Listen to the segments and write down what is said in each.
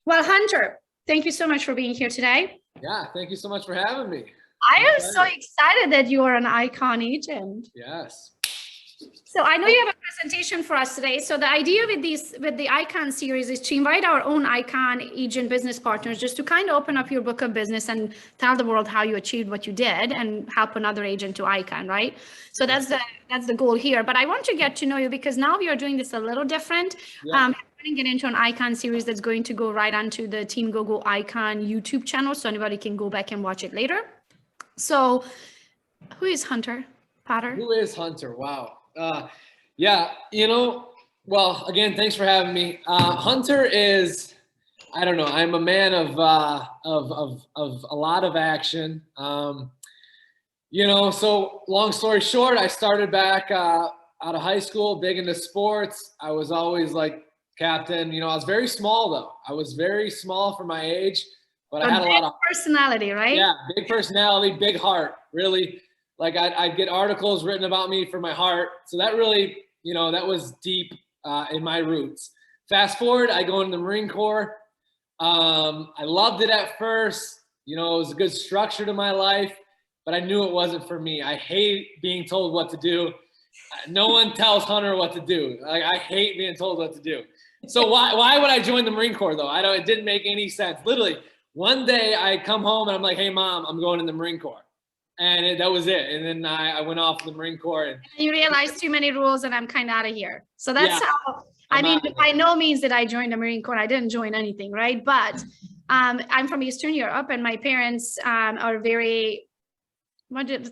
Well, Hunter, thank you so much for being here today. Yeah, thank you so much for having me. I am so excited that you are an icon agent. Yes. So I know you have a presentation for us today. So the idea with the icon series is to invite our own icon agent business partners just to kind of open up your book of business and tell the world how you achieved what you did and help another agent to icon, right? So that's the goal here. But I want to get to know you because now we are doing this a little different. Yeah. I'm going to get into an icon series that's going to go right onto the Team Gogo Icon YouTube channel, so anybody can go back and watch it later. So who is Hunter Potter? Who is Hunter? Wow. Yeah, well, again, thanks for having me. Hunter is, I don't know, I'm a man of a lot of action. So long story short, I started back out of high school, big into sports. I was always like captain. I was very small though. I was very small for my age, but I had a lot of personality, right? Yeah, big personality, big heart. Really, like I'd get articles written about me for my heart. So that really, that was deep in my roots. Fast forward, I go into the Marine Corps. I loved it at first. It was a good structure to my life, but I knew it wasn't for me. I hate being told what to do. No one tells Hunter what to do. Like, I hate being told what to do. So why would I join the Marine Corps though? It didn't make any sense. Literally, one day I come home and I'm like, hey mom, I'm going in the Marine Corps. And that was it. And then I went off to the Marine Corps. And you realized too many rules and I'm kind of out of here. So that's how, I mean, by no means did I join the Marine Corps. I didn't join anything, right? But I'm from Eastern Europe and my parents are very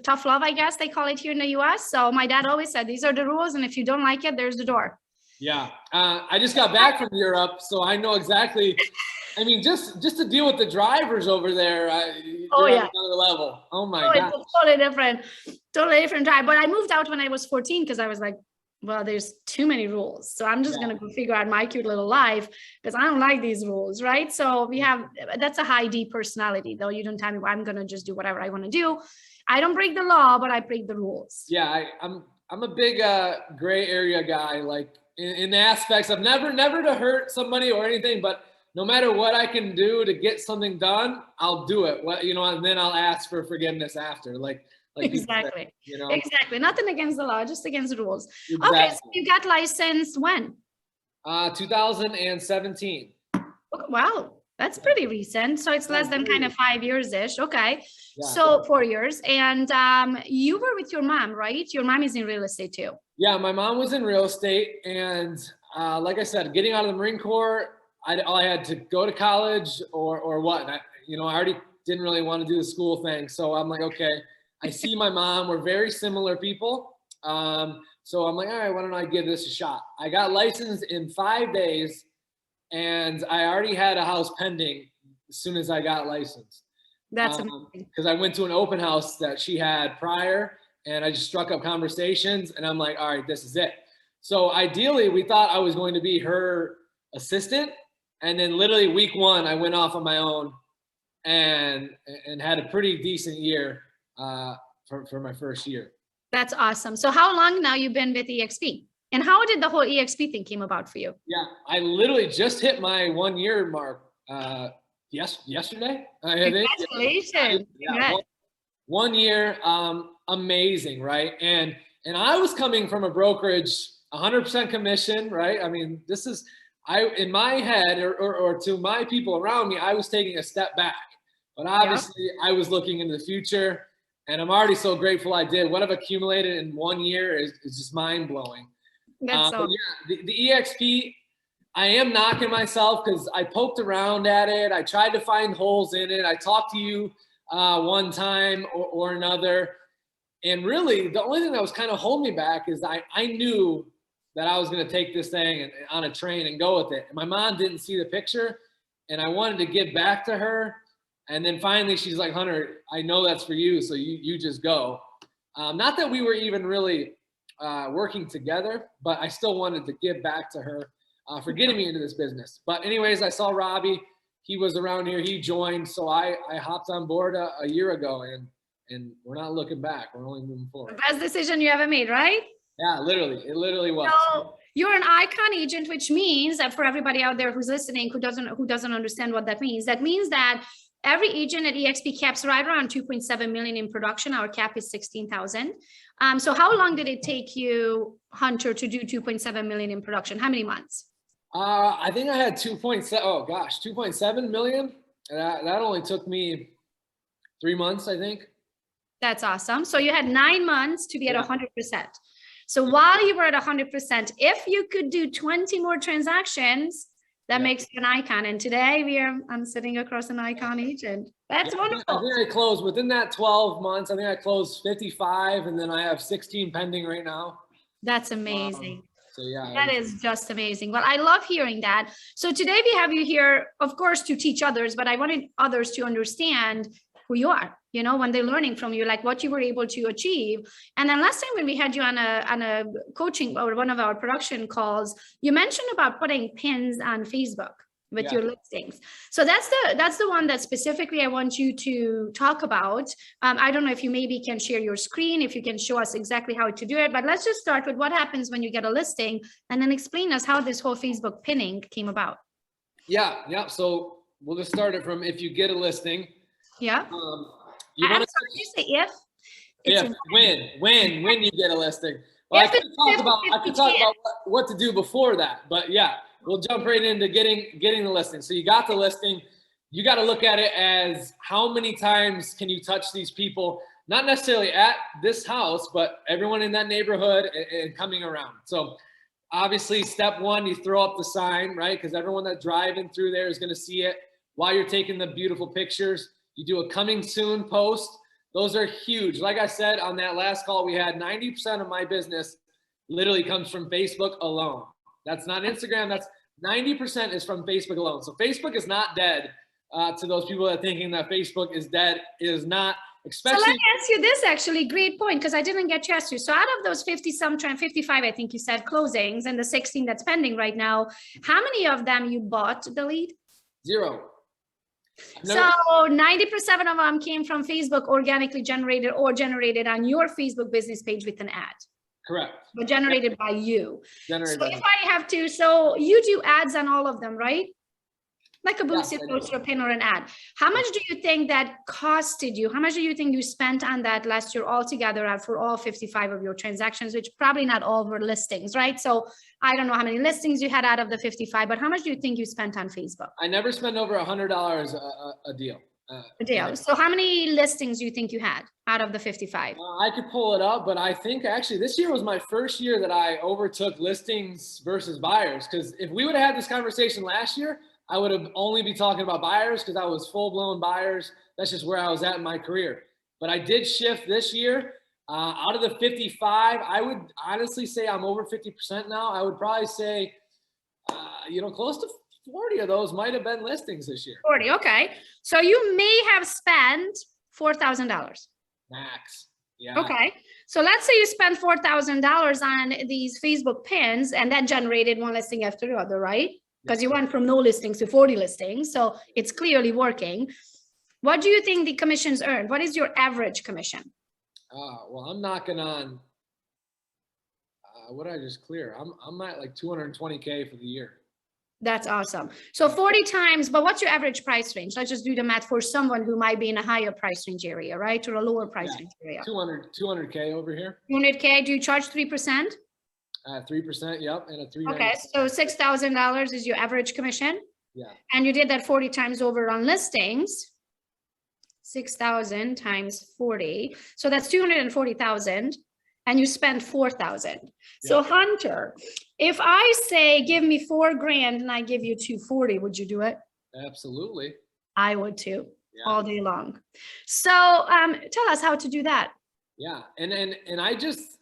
tough love, I guess they call it here in the US. So my dad always said, these are the rules. And if you don't like it, there's the door. Yeah. I just got back from Europe, so I know exactly. I mean, just to deal with the drivers over there, you're on another level. Oh my God. It's a totally different drive. But I moved out when I was 14 because I was like, well, there's too many rules. So I'm just going to go figure out my cute little life because I don't like these rules, right? So that's a high D personality, though. You don't tell me I'm going to just do whatever I want to do. I don't break the law, but I break the rules. Yeah, I'm a big gray area guy, like in the aspects of never to hurt somebody or anything, but no matter what I can do to get something done, I'll do it. And then I'll ask for forgiveness after. Like exactly. Say, Exactly. Nothing against the law, just against the rules. Exactly. Okay, so you got licensed when? 2017. Wow, that's pretty recent. So it's less than kind of 5 years-ish. Okay. Yeah. So 4 years. And you were with your mom, right? Your mom is in real estate too. Yeah, my mom was in real estate. And like I said, getting out of the Marine Corps, I had to go to college or what. I already didn't really want to do the school thing. So I'm like, okay, I see my mom. We're very similar people. So I'm like, all right, why don't I give this a shot? I got licensed in 5 days and I already had a house pending as soon as I got licensed. That's amazing. Because I went to an open house that she had prior and I just struck up conversations and I'm like, all right, this is it. So ideally we thought I was going to be her assistant. And then literally week 1, I went off on my own and had a pretty decent year for my first year. That's awesome. So how long now you've been with EXP? And how did the whole EXP thing came about for you? Yeah, I literally just hit my 1 year mark yesterday. Congratulations. Yeah, 1 year, amazing, right? And I was coming from a brokerage, 100% commission, right? I mean, this is, in my head or to my people around me, I was taking a step back. But obviously I was looking into the future and I'm already so grateful I did. What I've accumulated in 1 year is just mind blowing. That's so the EXP, I am knocking myself because I poked around at it. I tried to find holes in it. I talked to you one time or another. And really the only thing that was kind of holding me back is I knew that I was going to take this thing on a train and go with it. And my mom didn't see the picture and I wanted to give back to her. And then finally she's like, Hunter, I know that's for you. So you just go. Not that we were even really working together, but I still wanted to give back to her for getting me into this business. But anyways, I saw Robbie, he was around here, he joined. So I hopped on board a year ago and we're not looking back. We're only moving forward. The best decision you ever made, right? Yeah, literally. It literally was. So You're an icon agent, which means that for everybody out there who's listening, who doesn't understand what that means that every agent at EXP caps right around 2.7 million in production. Our cap is 16,000. So how long did it take you, Hunter, to do 2.7 million in production? How many months? I think I had 2.7 million. That only took me 3 months, I think. That's awesome. So you had 9 months to be at 100%. So while you were at 100%, if you could do 20 more transactions, that makes you an icon. And today I'm sitting across an icon agent. That's wonderful. I think I closed within that 12 months. I think I closed 55, and then I have 16 pending right now. That's amazing. So yeah, that is just amazing. Well, I love hearing that. So today we have you here, of course, to teach others, but I wanted others to understand who you are, you know, when they're learning from you, like what you were able to achieve. And then last time when we had you on a coaching or one of our production calls, you mentioned about putting pins on Facebook with your listings. So that's the one that specifically I want you to talk about. I don't know if you maybe can share your screen, if you can show us exactly how to do it, but let's just start with what happens when you get a listing and then explain us how this whole Facebook pinning came about. Yeah. So we'll just start it from if you get a listing. Yeah. You want to say if. When you get a listing. Well, I could talk about what to do before that, but yeah, we'll jump right into getting the listing. So you got the listing. You got to look at it as how many times can you touch these people, not necessarily at this house, but everyone in that neighborhood and coming around. So obviously step one, you throw up the sign, right? Because everyone that's driving through there is going to see it while you're taking the beautiful pictures. You do a coming soon post. Those are huge. Like I said on that last call, we had 90% of my business literally comes from Facebook alone. That's not Instagram. That's 90% is from Facebook alone. So Facebook is not dead. To those people that are thinking that Facebook is dead, it is not. Especially. So let me ask you this, actually, great point, because I didn't get to ask you. So out of those 55, I think you said, closings and the 16 that's pending right now, how many of them you bought the lead? 0. So 90% of them came from Facebook, organically generated or generated on your Facebook business page with an ad. Correct. But generated by you. Generated so if I have to, so you do ads on all of them, right? Like a boost, poster, a pin, or an ad. How much do you think that costed you? How much do you think you spent on that last year altogether for all 55 of your transactions, which probably not all were listings, right? So I don't know how many listings you had out of the 55, but how much do you think you spent on Facebook? I never spent over $100 a deal. So how many listings do you think you had out of the 55? I could pull it up, but I think actually this year was my first year that I overtook listings versus buyers. Because if we would have had this conversation last year, I would have only be talking about buyers because I was full-blown buyers. That's just where I was at in my career. But I did shift this year. Out of the 55, I would honestly say I'm over 50% now. I would probably say, close to 40 of those might have been listings this year. 40, okay. So you may have spent $4,000. Max. Yeah. Okay. So let's say you spent $4,000 on these Facebook pins and that generated one listing after the other, right? Because you went from no listings to 40 listings. So it's clearly working. What do you think the commissions earned? What is your average commission? Well, I'm knocking on, what did I just clear? I'm at like 220K for the year. That's awesome. So 40 times, but what's your average price range? Let's just do the math for someone who might be in a higher price range area, right? Or a lower price range area. 200K over here. 200K, do you charge 3%? 3%, yep, and a 3. Okay, so $6,000 is your average commission. Yeah. And you did that 40 times over on listings. 6,000 times 40. So that's 240,000. And you spend 4,000. So Hunter, if I say, give me $4,000 and I give you 240, would you do it? Absolutely. I would too, all day long. So tell us how to do that. Yeah, and I just,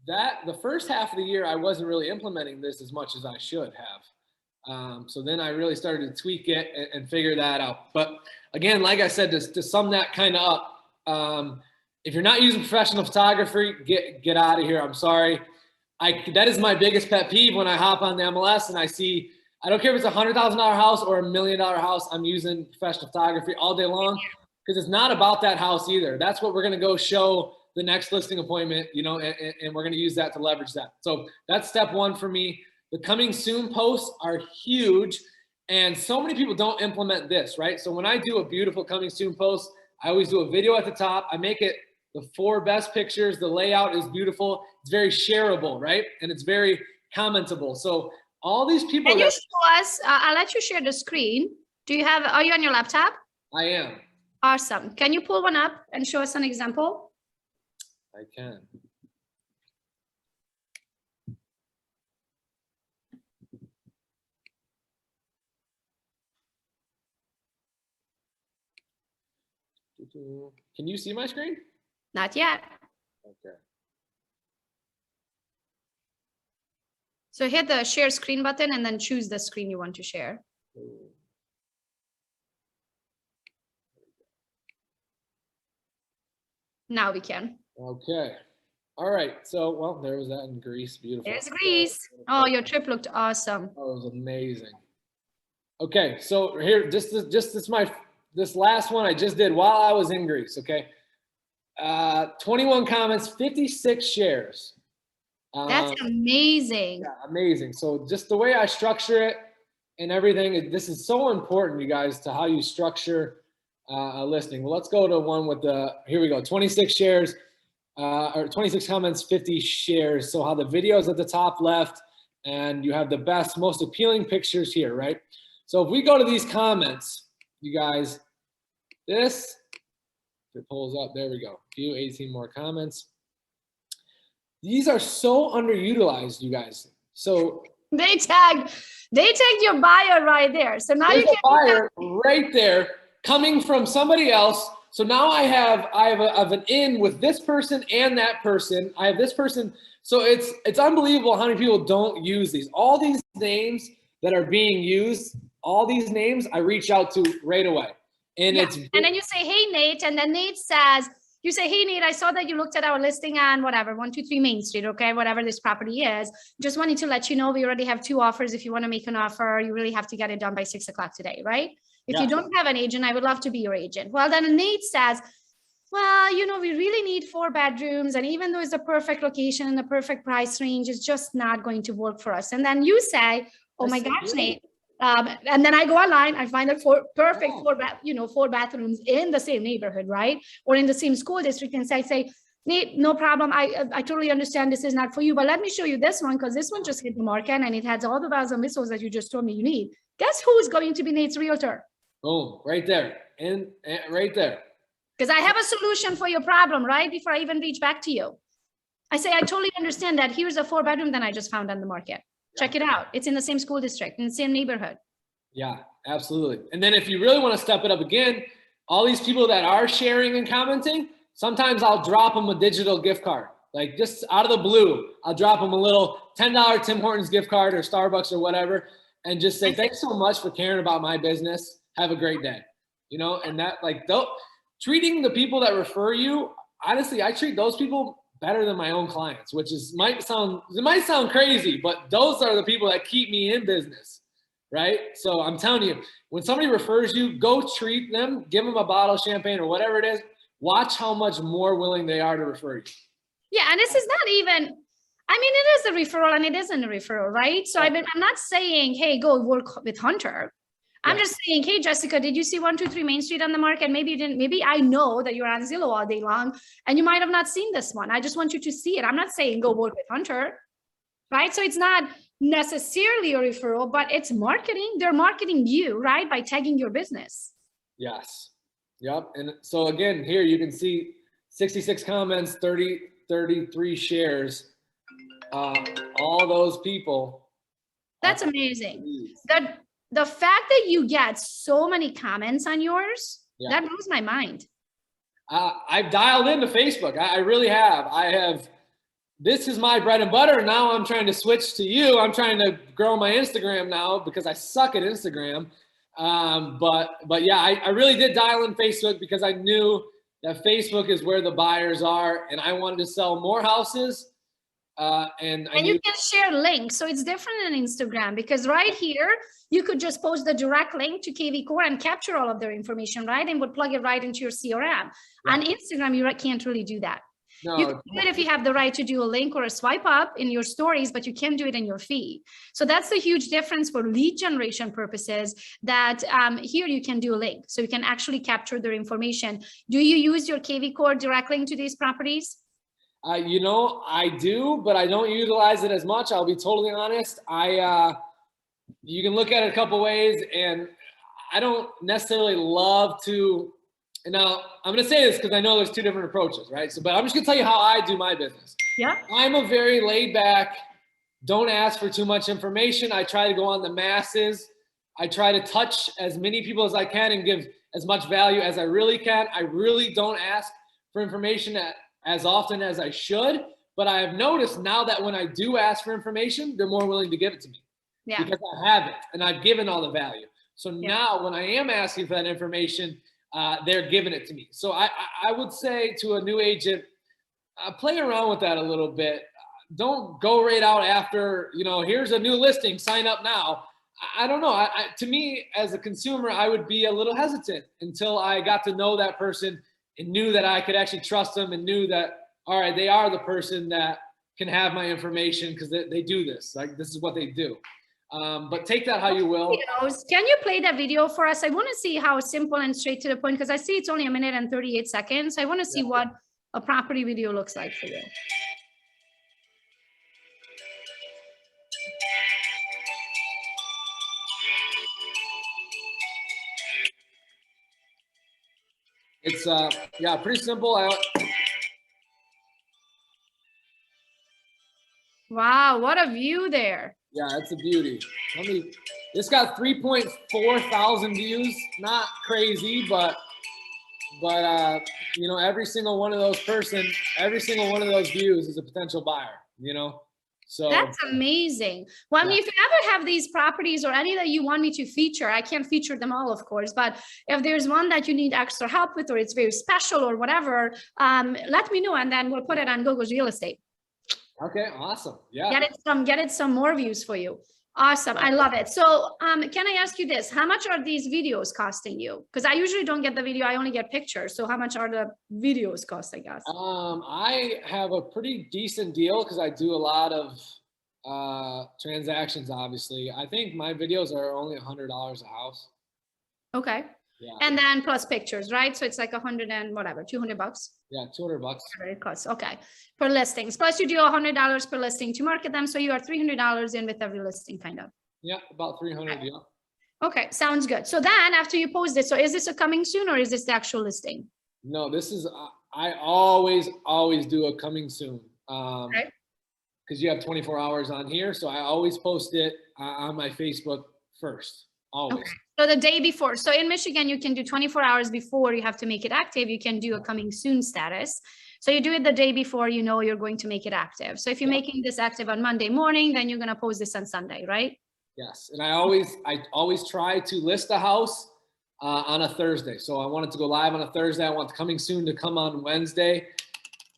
the first half of the year, I wasn't really implementing this as much as I should have. So then I really started to tweak it and figure that out. But again, like I said, to sum that kind of up, if you're not using professional photography, get out of here. I'm sorry. That is my biggest pet peeve when I hop on the MLS and I see, I don't care if it's a $100,000 house or $1 million house, I'm using professional photography all day long because it's not about that house either. That's what we're going to go show the next listing appointment, you know, and we're going to use that to leverage that. So that's step one for me. The coming soon posts are huge. And so many people don't implement this, right? So when I do a beautiful coming soon post, I always do a video at the top. I make it the 4 best pictures. The layout is beautiful. It's very shareable, right? And it's very commentable. So all these people. Can you show us, I'll let you share the screen. Are you on your laptop? I am. Awesome. Can you pull one up and show us an example? I can. Can you see my screen? Not yet. Okay. So hit the share screen button and then choose the screen you want to share. Now we can. Okay. All right. So, well, there was that in Greece. Beautiful. There's Greece. Oh, your trip looked awesome. Oh, it was amazing. Okay. So here, this last one I just did while I was in Greece. Okay. 21 comments, 56 shares. That's amazing. Yeah, amazing. So just the way I structure it and everything, this is so important, you guys, to how you structure a listing. Well, let's go to one with here we go, 26 shares, or 26 comments, 50 shares. So how the video is at the top left, and you have the best, most appealing pictures here, right? So if we go to these comments, you guys, if it pulls up, there we go. 18 more comments. These are so underutilized, you guys. So they tagged your buyer right there. So now you can buyer right there coming from somebody else. So now I have an in with this person and that person. I have this person. So it's unbelievable how many people don't use these. All these names that are being used, all these names I reach out to right away. And and then you say, hey, Nate, and then Nate says, you say, hey, Nate, I saw that you looked at our listing on whatever, 123 Main Street, okay, whatever this property is. Just wanted to let you know we already have 2 offers. If you want to make an offer, you really have to get it done by 6 o'clock today, right? If you don't have an agent, I would love to be your agent. Well, then Nate says, well, you know, we really need 4 bedrooms. And even though it's the perfect location and the perfect price range, it's just not going to work for us. And then you say, oh my gosh, Nate. And then I go online, I find that 4 bathrooms in the same neighborhood, right? Or in the same school district, and say, Nate, no problem. I totally understand this is not for you, but let me show you this one, because this one just hit the market and it has all the bells and whistles that you just told me you need. Guess who's going to be Nate's realtor? Boom, right there, and right there. Because I have a solution for your problem, right? Before I even reach back to you. I say, I totally understand that. Here's a 4 bedroom that I just found on the market. Check it out. It's in the same school district, in the same neighborhood. Yeah, absolutely. And then if you really want to step it up again, all these people that are sharing and commenting, sometimes I'll drop them a digital gift card. Like just out of the blue, I'll drop them a little $10 Tim Hortons gift card or Starbucks or whatever, and just say, thanks so much for caring about my business. Have a great day. You know, and that treating the people that refer you, honestly, I treat those people better than my own clients, which might sound crazy, but those are the people that keep me in business, right? So I'm telling you, when somebody refers you, go treat them, give them a bottle of champagne or whatever it is. Watch how much more willing they are to refer you. Yeah, and this is not even, I mean, it is a referral and it isn't a referral, right? So I'm not saying, hey, go work with Hunter. I'm just saying, hey, Jessica, did you see 123 Main Street on the market? Maybe you didn't. Maybe I know that you're on Zillow all day long and you might have not seen this one. I just want you to see it. I'm not saying go work with Hunter, right? So it's not necessarily a referral, but it's marketing. They're marketing you, right? By tagging your business. Yes. Yep. And so again, here you can see 66 comments, 33 shares. All those people. That's amazing. The fact that you get so many comments on yours, that blows my mind. I've dialed into Facebook. I really have. This is my bread and butter. Now I'm trying to switch to you. I'm trying to grow my Instagram now because I suck at Instagram. But yeah, I really did dial in Facebook because I knew that Facebook is where the buyers are, and I wanted to sell more houses. And you can share links. So it's different than Instagram, because right here, you could just post the direct link to KV Core and capture all of their information, right? And would plug it right into your CRM. On Instagram, you can't really do that. No, You can do it if you have the right to do a link or a swipe up in your stories, but you can't do it in your feed. So that's a huge difference for lead generation purposes, that here you can do a link. So you can actually capture their information. Do you use your KV core direct link to these properties? you know, I do, but I don't utilize it as much. I'll be totally honest. You can look at it a couple ways, and I don't necessarily love to. And now I'm going to say this because I know there's two different approaches, right? So, but I'm just going to tell you how I do my business. Yeah. I'm a very laid back, don't ask for too much information. I try to go on the masses. I try to touch as many people as I can and give as much value as I really can. I really don't ask for information as often as I should, but I have noticed now that when I do ask for information, they're more willing to give it to me. Yeah. Because I have it and I've given all the value. So now when I am asking for that information, they're giving it to me. So I would say to a new agent, play around with that a little bit. Don't go right out after, you know, here's a new listing, sign up now. I don't know. To me, as a consumer, I would be a little hesitant until I got to know that person and knew that I could actually trust them and knew that, all right, they are the person that can have my information because they do this. Like, this is what they do. But take that how you will. Can you play that video for us? I want to see how simple and straight to the point, because I see it's only 1 minute and 38 seconds. I want to see what a property video looks like for you. It's yeah, pretty simple. Wow, what a view there. Yeah, it's a beauty. This got 3.4 thousand views. Not crazy, but you know, every single one of those views is a potential buyer, you know? So that's amazing. Well, I mean, if you ever have these properties or any that you want me to feature, I can't feature them all, of course, but if there's one that you need extra help with, or it's very special or whatever, let me know, and then we'll put it on Gogo's Real Estate. Okay, awesome. Yeah. Get it some more views for you. Awesome. I love it. So can I ask you this? How much are these videos costing you? Because I usually don't get the video, I only get pictures. So how much are the videos costing us? I have a pretty decent deal because I do a lot of transactions, obviously. I think my videos are only $100 a house. Okay. Yeah. And then plus pictures, right? So it's like 100 and whatever, 200 bucks. Yeah, 200 bucks. It costs. Okay. Per listings. Plus you do $100 per listing to market them. So you are $300 in with every listing, kind of. Yeah, about 300. Okay. Yeah. Okay. Sounds good. So then after you post it, so is this a coming soon or is this the actual listing? No, this is, I always do a coming soon. Okay. Because you have 24 hours on here. So I always post it on my Facebook first. Always. Okay. So the day before. So in Michigan, you can do 24 hours before you have to make it active. You can do a coming soon status. So you do it the day before you know you're going to make it active. So if you're making this active on Monday morning, then you're going to post this on Sunday, right? Yes. And I always try to list a house on a Thursday. So I want it to go live on a Thursday. I want the coming soon to come on Wednesday.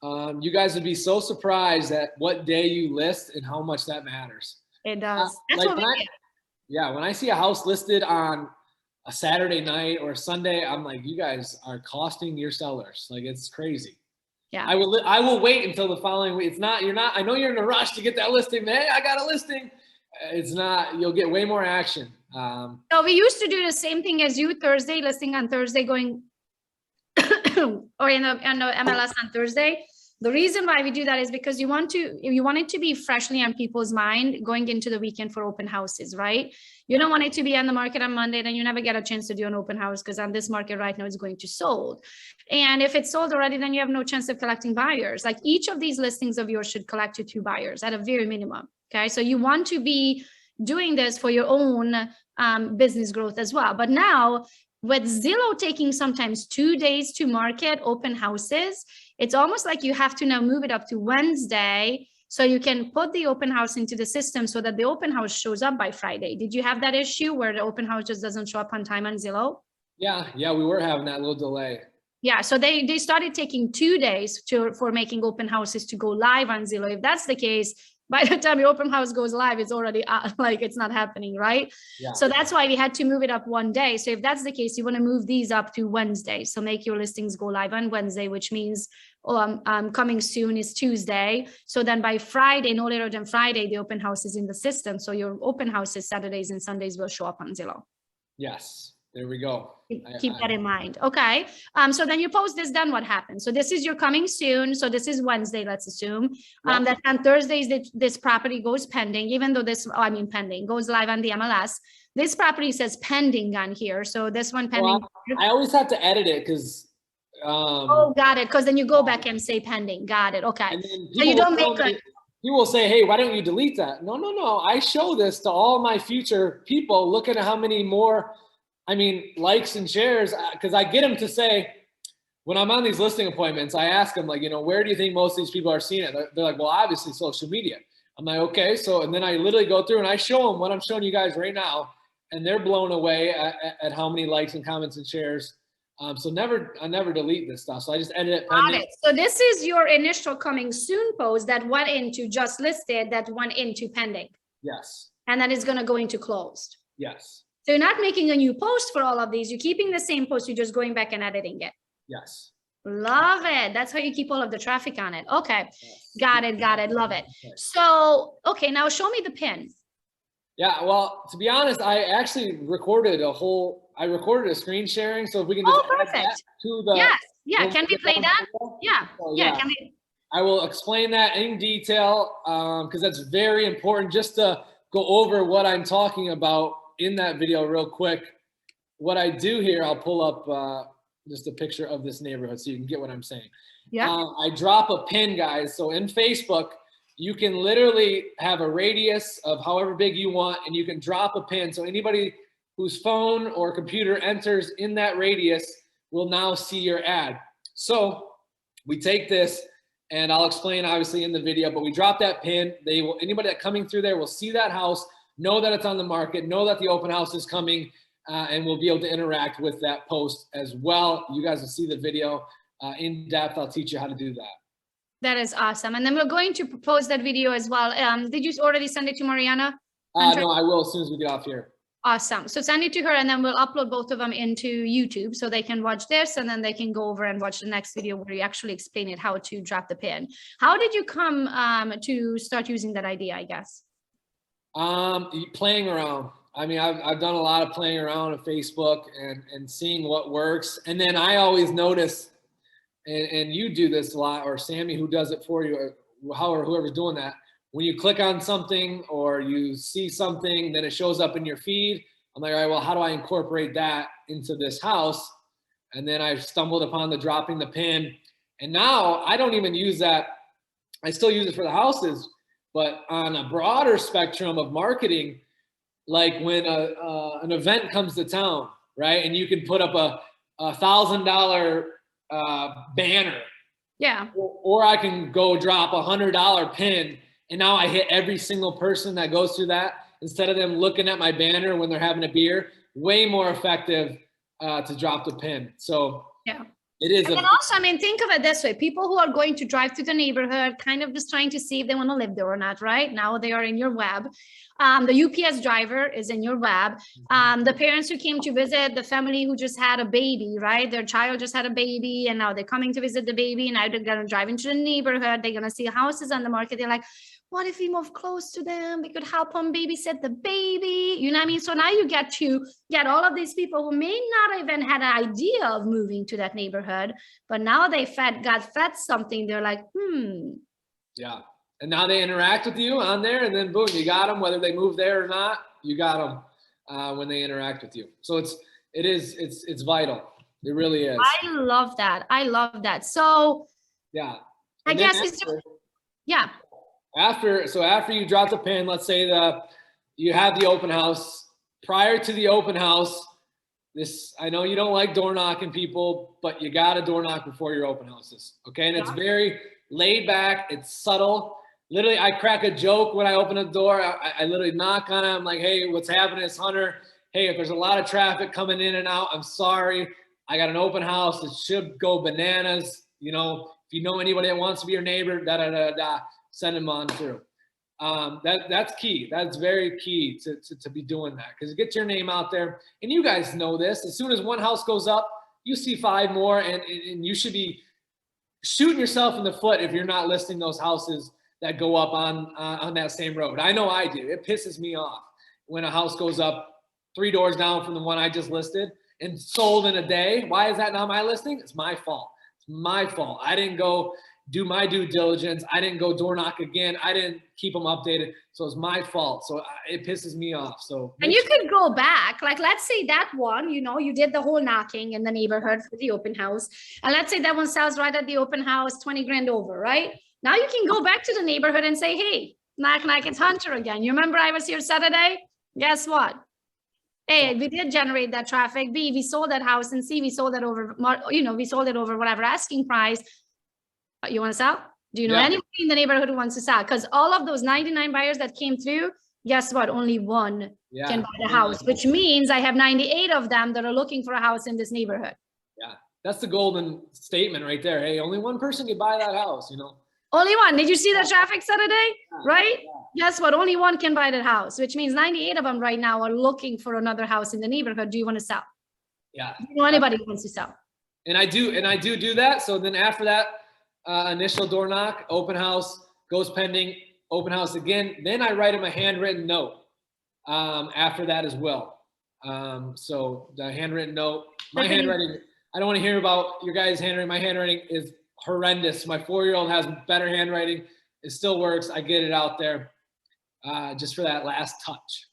You guys would be so surprised at what day you list and how much that matters. It does. That's like what we get. Yeah, when I see a house listed on a Saturday night or a Sunday, I'm like, you guys are costing your sellers. Like, it's crazy. Yeah. I will wait until the following week. I know you're in a rush to get that listing. Hey, I got a listing. It's not, you'll get way more action. So we used to do the same thing as you, Thursday, listing on Thursday, going or in the MLS on Thursday. The reason why we do that is because you want it to be freshly on people's mind going into the weekend for open houses, right? You don't want it to be on the market on Monday, then you never get a chance to do an open house because on this market right now it's going to sold. And if it's sold already, then you have no chance of collecting buyers. Like each of these listings of yours should collect you 2 buyers at a very minimum. Okay, so you want to be doing this for your own business growth as well. But now with Zillow taking sometimes 2 days to market open houses, it's almost like you have to now move it up to Wednesday so you can put the open house into the system so that the open house shows up by Friday. Did you have that issue where the open house just doesn't show up on time on Zillow? Yeah, we were having that little delay. Yeah, so they started taking 2 days for making open houses to go live on Zillow. If that's the case, by the time your open house goes live, it's already like it's not happening, right? Yeah. So that's why we had to move it up one day. So if that's the case, you want to move these up to Wednesday. So make your listings go live on Wednesday, which means coming soon is Tuesday. So then by Friday, no later than Friday, the open house is in the system. So your open houses Saturdays and Sundays will show up on Zillow. Yes, there we go. Keep that in mind. Okay. So then you post this, then what happens? So this is your coming soon. So this is Wednesday, let's assume. Yep. That on Thursdays, this property goes pending, even though pending goes live on the MLS. This property says pending on here. So this one pending. Well, I always have to edit it because. Oh, got it. Because then you go back and say pending. Got it. Okay. And then So you don't make people will say, hey, why don't you delete that? No. I show this to all my future people. Look at how many more, likes and shares, because I get them to say, when I'm on these listing appointments, I ask them, like, where do you think most of these people are seeing it? They're like, well, obviously social media. I'm like, okay. So, and then I literally go through and I show them what I'm showing you guys right now. And they're blown away at how many likes and comments and shares. So I never delete this stuff. So I just edit it. Got it. So this is your initial coming soon post that went into just listed, that went into pending. Yes. And then it's going to go into closed. Yes. So you're not making a new post for all of these. You're keeping the same post. You're just going back and editing it. Yes. Love it. That's how you keep all of the traffic on it. Okay. Yes. Got it. Love it. So, okay, now show me the pin. Yeah, well, to be honest, I actually recorded a screen sharing. So if we can just add that to the. Yes. Yeah. Can we play that? Yeah. So, yeah. Can we? I will explain that in detail because that's very important, just to go over what I'm talking about in that video real quick. What I do here, I'll pull up just a picture of this neighborhood so you can get what I'm saying. Yeah. I drop a pin, guys. So in Facebook, you can literally have a radius of however big you want, and you can drop a pin. So anybody whose phone or computer enters in that radius will now see your ad. So we take this, and I'll explain obviously in the video, but we drop that pin. Anybody that coming through there will see that house, know that it's on the market, know that the open house is coming, and we'll be able to interact with that post as well. You guys will see the video in depth. I'll teach you how to do that. That is awesome. And then we're going to propose that video as well. Did you already send it to Mariana? No, I will as soon as we get off here. Awesome. So send it to her, and then we'll upload both of them into YouTube so they can watch this, and then they can go over and watch the next video where you actually explain it, how to drop the pin. How did you come to start using that idea, I guess? Playing around. I've done a lot of playing around on Facebook and seeing what works. And then I always notice, and you do this a lot, or Sammy who does it for you, or whoever's doing that, when you click on something or you see something, then it shows up in your feed. I'm like, all right, well, how do I incorporate that into this house? And then I stumbled upon the dropping the pin. And now I don't even use that. I still use it for the houses, but on a broader spectrum of marketing, like when an event comes to town, right? And you can put up a $1,000 banner. Yeah. Or I can go drop $100 pin, and now I hit every single person that goes through that, instead of them looking at my banner when they're having a beer. Way more effective to drop the pin. So yeah, it is. And also, think of it this way: people who are going to drive through the neighborhood, kind of just trying to see if they want to live there or not. Right now, they are in your web. The UPS driver is in your web. The parents who came to visit, the family who just had a baby, right? Their child just had a baby, and now they're coming to visit the baby. And now they're going to drive into the neighborhood. They're going to see houses on the market. They're like, what if we move close to them? We could help them babysit the baby. You know what I mean? So now you get to get all of these people who may not even had an idea of moving to that neighborhood, but now they got fed something. They're like, Yeah. And now they interact with you on there, and then boom, you got them, whether they move there or not, you got them when they interact with you. So it's vital. It really is. I love that. So yeah. I guess it's yeah. After you drop the pin, let's say you have the open house. Prior to the open house, I know you don't like door knocking people, but you got to door knock before your open houses. Okay. And it's very laid back. It's subtle. Literally, I crack a joke when I open the door. I literally knock on it. I'm like, hey, what's happening? It's Hunter. Hey, if there's a lot of traffic coming in and out, I'm sorry. I got an open house. It should go bananas. If you know anybody that wants to be your neighbor, send them on through. That's key. That's very key to be doing that, because it gets your name out there. And you guys know this. As soon as one house goes up, you see 5 more, and you should be shooting yourself in the foot if you're not listing those houses that go up on that same road. I know I do. It pisses me off when a house goes up 3 doors down from the one I just listed and sold in a day. Why is that not my listing? It's my fault. It's my fault. I didn't go do my due diligence. I didn't go door knock again. I didn't keep them updated. So it's my fault. So it pisses me off. So and you could go back, like, let's say that one, you know, you did the whole knocking in the neighborhood for the open house. And let's say that one sells right at the open house, 20 grand over, right? Now you can go back to the neighborhood and say, hey, knock, knock, it's Hunter again. You remember I was here Saturday? Guess what? A, we did generate that traffic. B, we sold that house. And C, we sold it over, you know, we sold it over whatever asking price. You want to sell? Do you know anybody in the neighborhood who wants to sell? Because all of those 99 buyers that came through, guess what? Only one can buy the house, which means I have 98 of them that are looking for a house in this neighborhood. Yeah, that's the golden statement right there. Hey, only one person can buy that house, you know? Only one. Did you see the traffic Saturday? Right? Guess what? Only one can buy that house, which means 98 of them right now are looking for another house in the neighborhood. Do you want to sell? Yeah. Do you know anybody who wants to sell? And I do that. So then after that, initial door knock, open house, goes pending, open house again. Then I write him a handwritten note after that as well. So the handwritten note, my handwriting, I don't want to hear about your guys' handwriting. My handwriting is horrendous. My 4-year-old has better handwriting. It still works. I get it out there just for that last touch.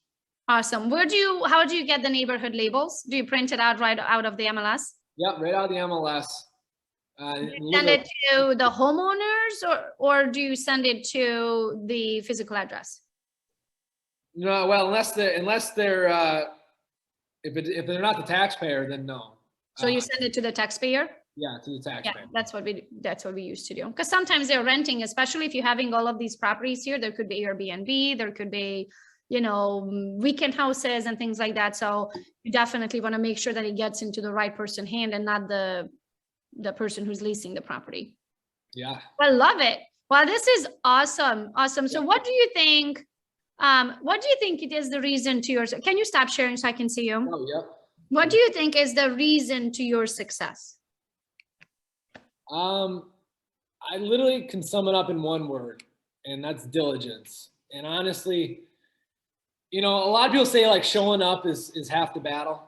Awesome. How do you get the neighborhood labels? Do you print it out right out of the MLS? Yep, right out of the MLS. Send it to the homeowners, or do you send it to the physical address? No, well, unless they're if they're not the taxpayer, then no. So you send it to the taxpayer? Yeah, to the taxpayer. Yeah, that's what we used to do. Because sometimes they're renting, especially if you're having all of these properties here. There could be Airbnb, there could be, you know, weekend houses and things like that. So you definitely want to make sure that it gets into the right person's hand and not the person who's leasing the property. Yeah. I love it. Well, this is awesome. Awesome. So what do you think? What do you think it is the reason to your, can you stop sharing so I can see you? Oh, yep. What do you think is the reason to your success? I literally can sum it up in one word, and that's diligence. And honestly, you know, a lot of people say like showing up is half the battle.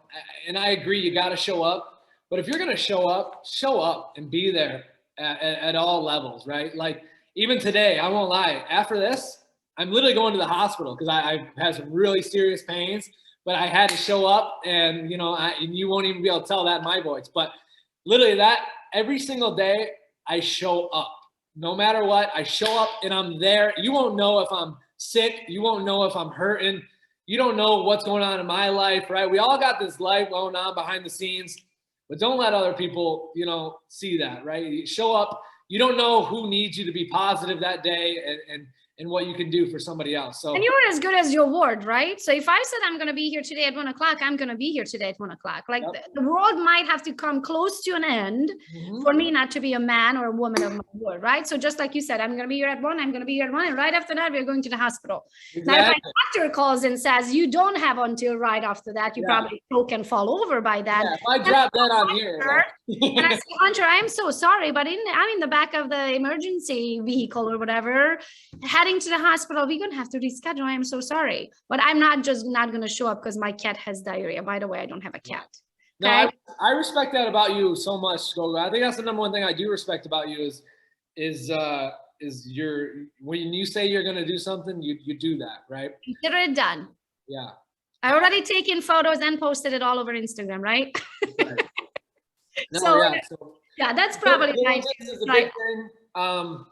And I agree, you got to show up. But if you're going to show up and be there at all levels, right? Like even today, I won't lie, after this, I'm literally going to the hospital because I had some really serious pains, but I had to show up, and you know, and you won't even be able to tell that in my voice, but literally that every single day I show up. No matter what, I show up and I'm there. You won't know if I'm sick. You won't know if I'm hurting. You don't know what's going on in my life, right? We all got this life going on behind the scenes, but don't let other people, you know, see that, right? You show up. You don't know who needs you to be positive that day and what you can do for somebody else. So, and you're as good as your word, right? So if I said I'm going to be here today at 1 o'clock, I'm going to be here today at 1 o'clock. Like the world might have to come close to an end for me not to be a man or a woman of my word, right? So just like you said, I'm going to be here at 1, I'm going to be here at 1. And right after that, we're going to the hospital. Exactly. Now, if my doctor calls and says, you don't have until right after that, you probably choke and fall over by that. Yeah, if I drop that on here. And I say, Hunter, I'm so sorry, but I'm in the back of the emergency vehicle or whatever, heading to the hospital. We're going to have to reschedule. I am so sorry, but I'm not going to show up because my cat has diarrhea. By the way, I don't have a cat. Okay? No, I respect that about you so much, Gogo. I think that's the number one thing I do respect about you is your, when you say you're going to do something, you do that, right? Consider it done. Yeah. I already taken photos and posted it all over Instagram, right? Right. No, so that's probably my is a big thing.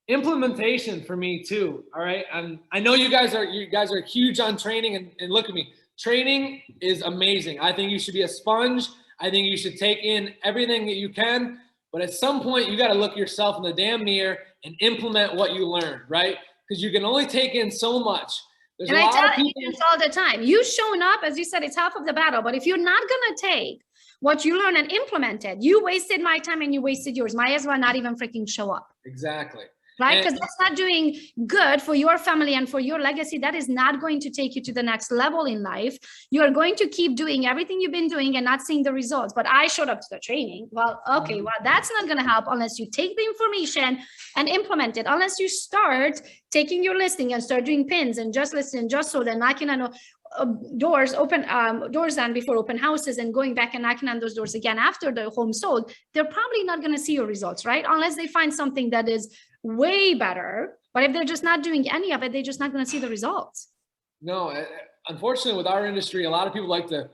Implementation for me too. All right. I know you guys are huge on training, and look at me. Training is amazing. I think you should be a sponge. I think you should take in everything that you can, but at some point you got to look yourself in the damn mirror and implement what you learned, right? Because you can only take in so much. There's and I tell you this all the time. You showing up, as you said, it's half of the battle, but if you're not going to take what you learned and implement it, you wasted my time and you wasted yours. Might as well not even freaking show up. Exactly. right? Because that's not doing good for your family and for your legacy. That is not going to take you to the next level in life. You are going to keep doing everything you've been doing and not seeing the results. But I showed up to the training. Well, okay, well, that's not going to help unless you take the information and implement it, unless you start taking your listing and start doing pins and just listen, just so then knocking on doors down before open houses and going back and knocking on those doors again after the home sold. They're probably not going to see your results, right? Unless they find something that is way better. But if they're just not doing any of it, they're just not going to see the results. No, unfortunately, with our industry, a lot of people like to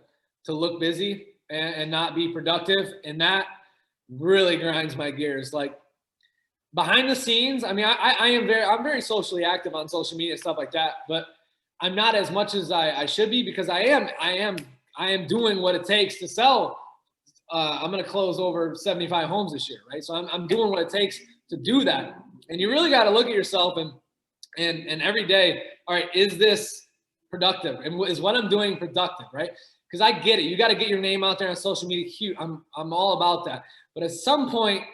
look busy and not be productive, and that really grinds my gears. Like behind the scenes, I mean, I'm very socially active on social media and stuff like that, but I'm not as much as I should be, because I am doing what it takes to sell. I'm going to close over 75 homes this year, right? So I'm doing what it takes to do that. And you really got to look at yourself and every day, all right, is this productive? And is what I'm doing productive, right? Because I get it. You got to get your name out there on social media. Cute. I'm all about that. But at some point,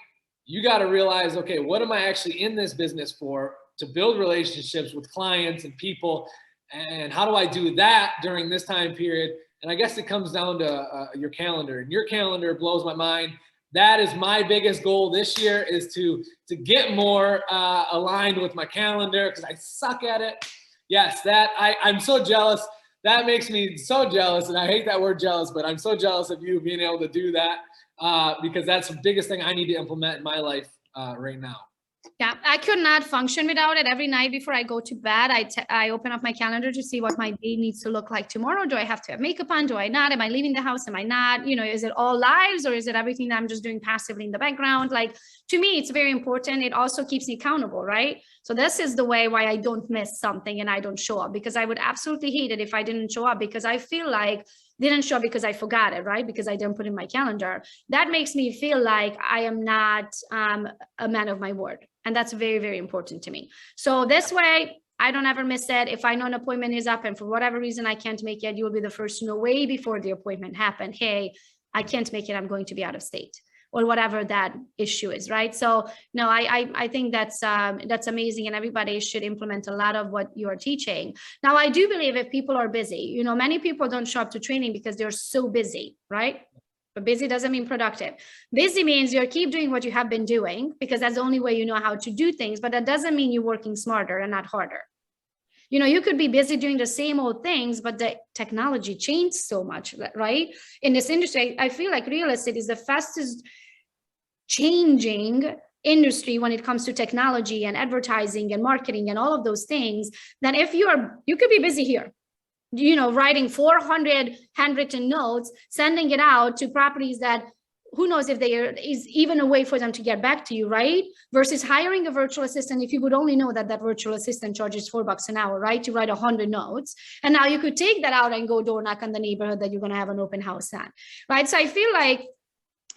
you got to realize, okay, what am I actually in this business for? To build relationships with clients and people. And how do I do that during this time period? And I guess it comes down to your calendar. And your calendar blows my mind. That is my biggest goal this year, is to get more aligned with my calendar, because I suck at it. Yes, I'm so jealous. That makes me so jealous. And I hate that word jealous, but I'm so jealous of you being able to do that, because that's the biggest thing I need to implement in my life right now. Yeah, I could not function without it. Every night before I go to bed, I open up my calendar to see what my day needs to look like tomorrow. Do I have to have makeup on? Do I not? Am I leaving the house? Am I not? You know, is it all lives, or is it everything that I'm just doing passively in the background? Like, to me, it's very important. It also keeps me accountable, right? So this is the way why I don't miss something and I don't show up, because I would absolutely hate it if I didn't show up, because I feel like didn't show up because I forgot it, right? Because I didn't put in my calendar. That makes me feel like I am not a man of my word. And that's very, very important to me. So this way, I don't ever miss it. If I know an appointment is up and for whatever reason I can't make it, you will be the first to know way before the appointment happened. Hey, I can't make it. I'm going to be out of state, or whatever that issue is, right? So no, I think that's amazing, and everybody should implement a lot of what you are teaching. Now, I do believe if people are busy, you know, many people don't show up to training because they're so busy, right? But busy doesn't mean productive. Busy means you keep doing what you have been doing, because that's the only way you know how to do things, but that doesn't mean you're working smarter and not harder. You know, you could be busy doing the same old things, but the technology changed so much, right? In this industry, I feel like real estate is the fastest changing industry when it comes to technology and advertising and marketing and all of those things. Then if you could be busy here, you know, writing 400 handwritten notes, sending it out to properties that who knows if there is even a way for them to get back to you, right? Versus hiring a virtual assistant. If you would only know that virtual assistant charges $4 an hour, right? To write 100 notes. And now you could take that out and go door knock on the neighborhood that you're going to have an open house at, right? So I feel like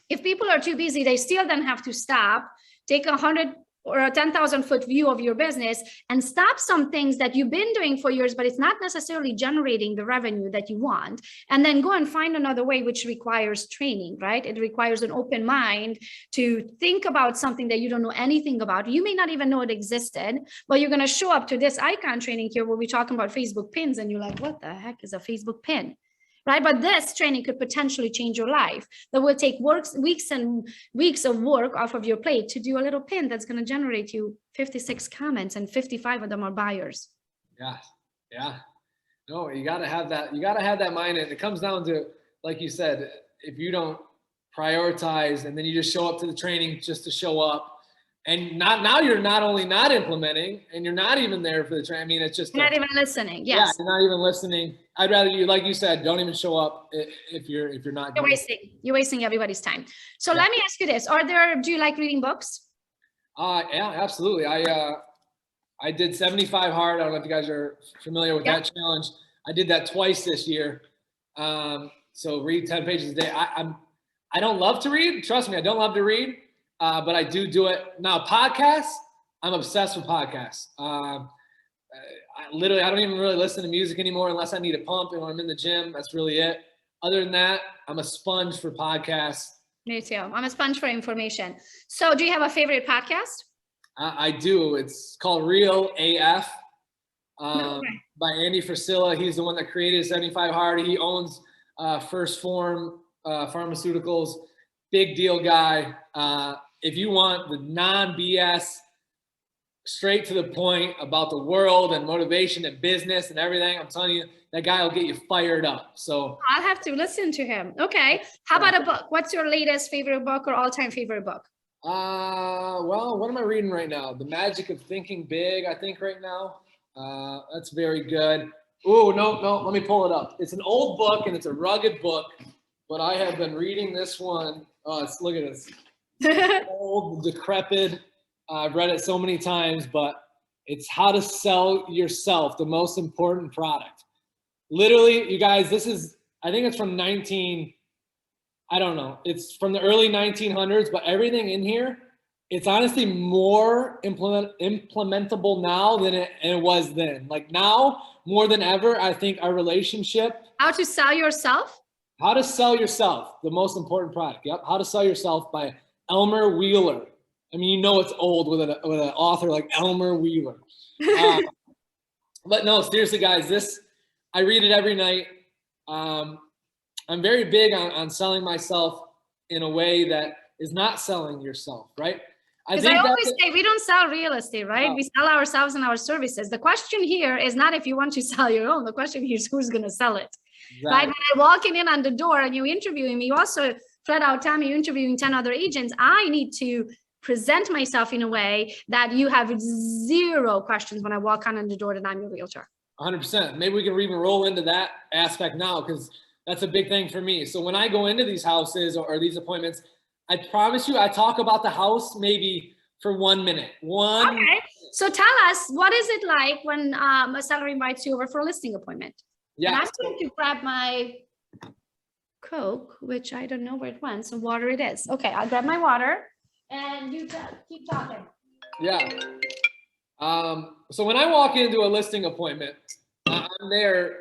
if people are too busy, they still then have to stop, take 100 or a 10,000 foot view of your business and stop some things that you've been doing for years, but it's not necessarily generating the revenue that you want. And then go and find another way, which requires training, right? It requires an open mind to think about something that you don't know anything about. You may not even know it existed, but you're going to show up to this icon training here where we're talking about Facebook pins. And you're like, what the heck is a Facebook pin? Right? But this training could potentially change your life. That will take weeks and weeks of work off of your plate to do a little pin that's going to generate you 56 comments, and 55 of them are buyers. Yeah. Yeah. No, you got to have that. You got to have that mind. And it comes down to, like you said, if you don't prioritize and then you just show up to the training just to show up, and now you're not only not implementing, and you're not even there for the training. I mean, it's just you're not even listening. Yes. Yeah, you're not even listening. I'd rather you, like you said, don't even show up if you're not. You're wasting everybody's time. So Let me ask you this: do you like reading books? Yeah, absolutely. I did 75 hard. I don't know if you guys are familiar with that challenge. I did that twice this year. So read 10 pages a day. I don't love to read. Trust me, I don't love to read. But I do it now. Podcasts, I'm obsessed with podcasts. I don't even really listen to music anymore unless I need a pump and when I'm in the gym. That's really it. Other than that, I'm a sponge for podcasts. Me too. I'm a sponge for information. So do you have a favorite podcast? I do. It's called Real AF No way. by Andy Frisilla. He's the one that created 75 Hard. He owns First Form Pharmaceuticals. Big deal guy. If you want the non-BS, straight to the point about the world and motivation and business and everything, I'm telling you, that guy will get you fired up. So I'll have to listen to him. Okay. How about a book? What's your latest favorite book or all-time favorite book? Well, what am I reading right now? The Magic of Thinking Big, I think right now. That's very good. Oh, no, let me pull it up. It's an old book and it's a rugged book, but I have been reading this one. Oh, look at this. Old, decrepit. I've read it so many times, but it's How to Sell Yourself, the Most Important Product. Literally, you guys, I think it's from I don't know. It's from the early 1900s, but everything in here, it's honestly more implementable now than it was then. Like now, more than ever, I think our relationship. How to Sell Yourself? How to Sell Yourself, the Most Important Product. Yep. How to Sell Yourself by Elmer Wheeler. I mean, you know it's old with an author like Elmer Wheeler. But no, seriously, guys, I read it every night. I'm very big on selling myself in a way that is not selling yourself, right? Because I always say we don't sell real estate, right? No. We sell ourselves and our services. The question here is not if you want to sell your own. The question here is who's going to sell it, exactly. Right? When I'm walking in on the door and you're interviewing me, you also flat out tell me you're interviewing 10 other agents. I need to present myself in a way that you have zero questions when I walk on the door that I'm your realtor. 100%. Maybe we can even roll into that aspect now because that's a big thing for me. So when I go into these houses or these appointments, I promise you, I talk about the house maybe for 1 minute. Okay. So tell us, what is it like when a seller invites you over for a listing appointment? Yeah. And I'm going to grab my Coke, which I don't know where it went. So water it is. Okay, I'll grab my water and you keep talking. Yeah. So when I walk into a listing appointment, I'm there,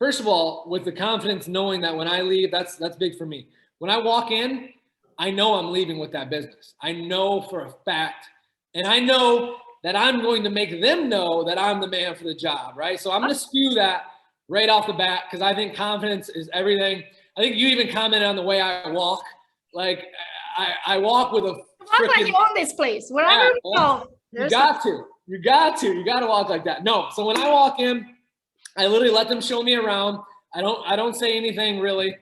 first of all, with the confidence knowing that when I leave, that's big for me. When I walk in, I know I'm leaving with that business. I know for a fact, and I know that I'm going to make them know that I'm the man for the job, right? So I'm going to spew that right off the bat because I think confidence is everything. I think you even commented on the way I walk. Like I walk with a walk like you own this place. Wherever you go. You got to walk like that. No, so when I walk in, I literally let them show me around. I don't say anything really.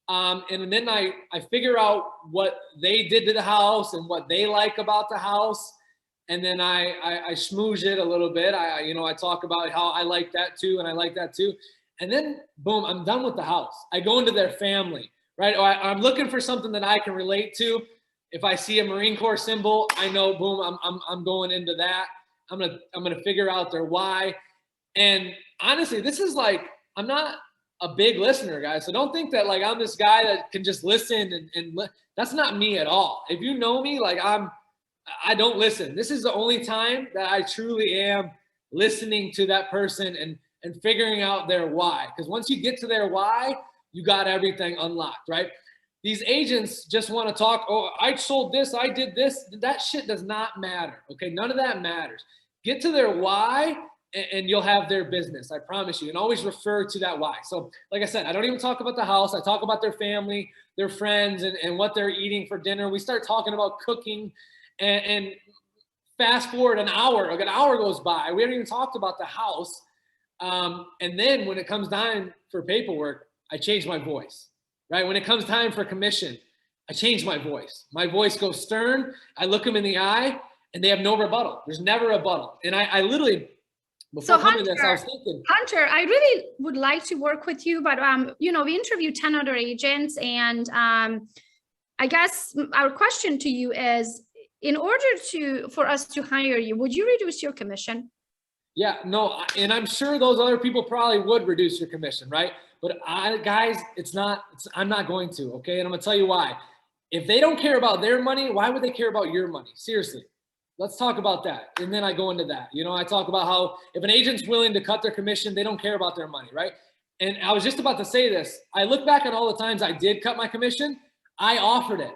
And then I figure out what they did to the house and what they like about the house. And then I schmooze it a little bit. I talk about how I like that too. And I like that too. And then boom, I'm done with the house. I go into their family, right? Or I'm looking for something that I can relate to. If I see a Marine Corps symbol, I know, boom, I'm going into that. I'm gonna figure out their why. And honestly, this is like, I'm not a big listener, guys. So don't think that like I'm this guy that can just listen and that's not me at all. If you know me, like I don't listen. This is the only time that I truly am listening to that person and figuring out their why. Because once you get to their why, you got everything unlocked, right? These agents just want to talk, oh, I sold this, I did this. That shit does not matter, okay? None of that matters. Get to their why and you'll have their business, I promise you. And always refer to that why. So like I said, I don't even talk about the house. I talk about their family, their friends, and what they're eating for dinner. We start talking about cooking and fast forward an hour, like an hour goes by. We haven't even talked about the house. And then when it comes time for paperwork, I change my voice, right? When it comes time for commission, I change my voice. My voice goes stern. I look them in the eye and they have no rebuttal. There's never a rebuttal. And I literally, before coming to this, I was thinking, Hunter, I really would like to work with you, but we interviewed 10 other agents, and I guess our question to you is, in order for us to hire you, would you reduce your commission? Yeah, no, and I'm sure those other people probably would reduce your commission, right? But guys, I'm not going to, okay? And I'm gonna tell you why. If they don't care about their money, why would they care about your money? Seriously. Let's talk about that. And then I go into that. I talk about how if an agent's willing to cut their commission, they don't care about their money, right? And I was just about to say this. I look back on all the times I did cut my commission. I offered it.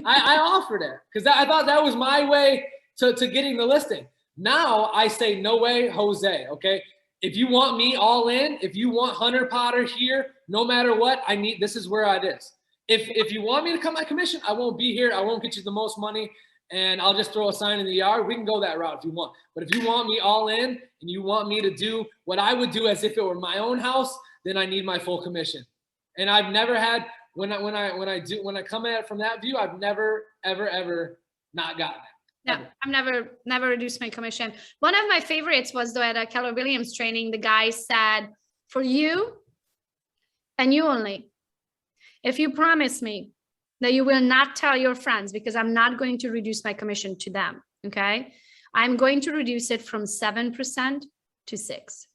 I offered it because I thought that was my way to getting the listing. Now I say, no way, Jose. Okay. If you want me all in, if you want Hunter Potter here, no matter what, this is where it is. If you want me to cut my commission, I won't be here. I won't get you the most money and I'll just throw a sign in the yard. We can go that route if you want. But if you want me all in and you want me to do what I would do as if it were my own house, then I need my full commission. And I've never had, when I come at it from that view, I've never, ever not gotten it. No, I've never reduced my commission. One of my favorites was though at a Keller Williams training, the guy said, for you and you only, if you promise me that you will not tell your friends, because I'm not going to reduce my commission to them, okay? I'm going to reduce it from 7% to 6%.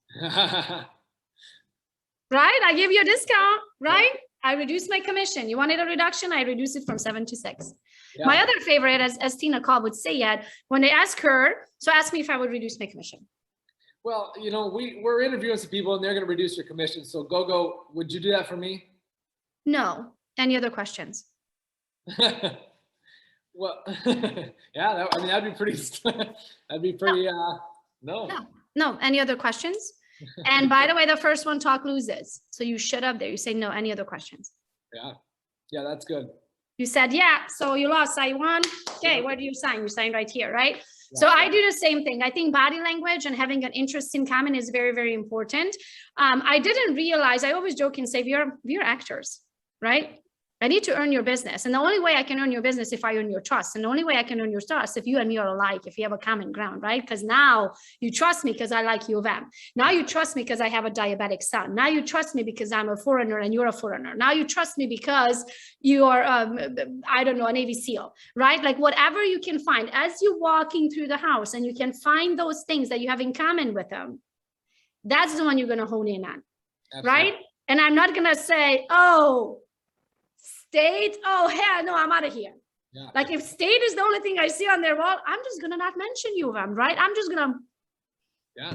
Right? I give you a discount, right? I reduce my commission. You wanted a reduction? I reduce it from 7 to 6. Yeah. My other favorite, as Tina Cobb would say yet, when they ask her, so ask me if I would reduce my commission. Well, you know, we're interviewing some people and they're going to reduce your commission. So Gogo, would you do that for me? No. Any other questions? Well, yeah, that'd be pretty, No. Any other questions? And by the way, the first one talk loses. So you shut up there. You say, no, any other questions? Yeah, that's good. You said, yeah, so you lost, I won. Okay, where do you sign? You sign right here, right? Yeah. So I do the same thing. I think body language and having an interest in common is very, very important. I didn't realize, I always joke and say, we're actors, right? I need to earn your business. And the only way I can earn your business if I earn your trust. And the only way I can earn your trust if you and me are alike, if you have a common ground, right? Because now you trust me because I like U of M. Now you trust me because I have a diabetic son. Now you trust me because I'm a foreigner and you're a foreigner. Now you trust me because you are, I don't know, a Navy SEAL, right? Like whatever you can find as you're walking through the house and you can find those things that you have in common with them. That's the one you're going to hone in on, right? And I'm not going to say, oh, state, oh, hell no, I'm out of here. Yeah. Like if state is the only thing I see on their wall, I'm just going to not mention U of M, right? I'm just going to. Yeah,